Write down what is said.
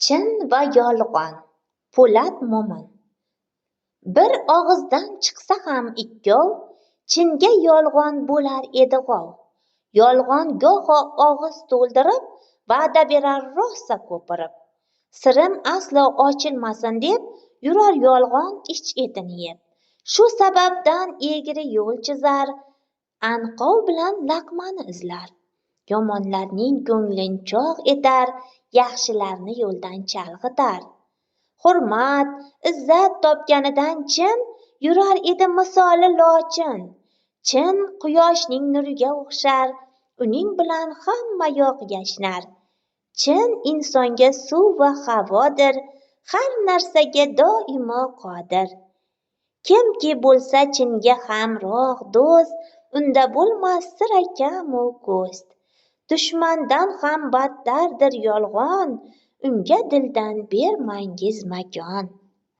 Chin va yolg'on. Po'lat Mo'min. Bir og'izdan chiqsa ham ikkov, chinga yolg'on bo'lar edi g'ov. Yolg'on goho og'iz to'ldirib, va'da berar rosa ko'pirib. Sirim aslo ochilmasin deb, yurar yolg'on ich-etini yeb. Shu sababdan egri yo'l chizar, anqov bilan laqmani izlar. Yomonlarning ko'nglin chog' etar, yaxshilarni yo'ldan chalg'itar. Hurmat, izzat topganidan chin, yurar edi misoli lochin. Chin quyoshning nuriga o'xshar, uning bilan hammayoq yashnar. Chin insonga suv va havodir, har narsaga doimo qodir. Kimki bo'lsa chinga hamroh do'st, unda bo'lmas sira kamu ko'st. Dushmandan ham battardir yolg'on, unga dildan bermangiz makon.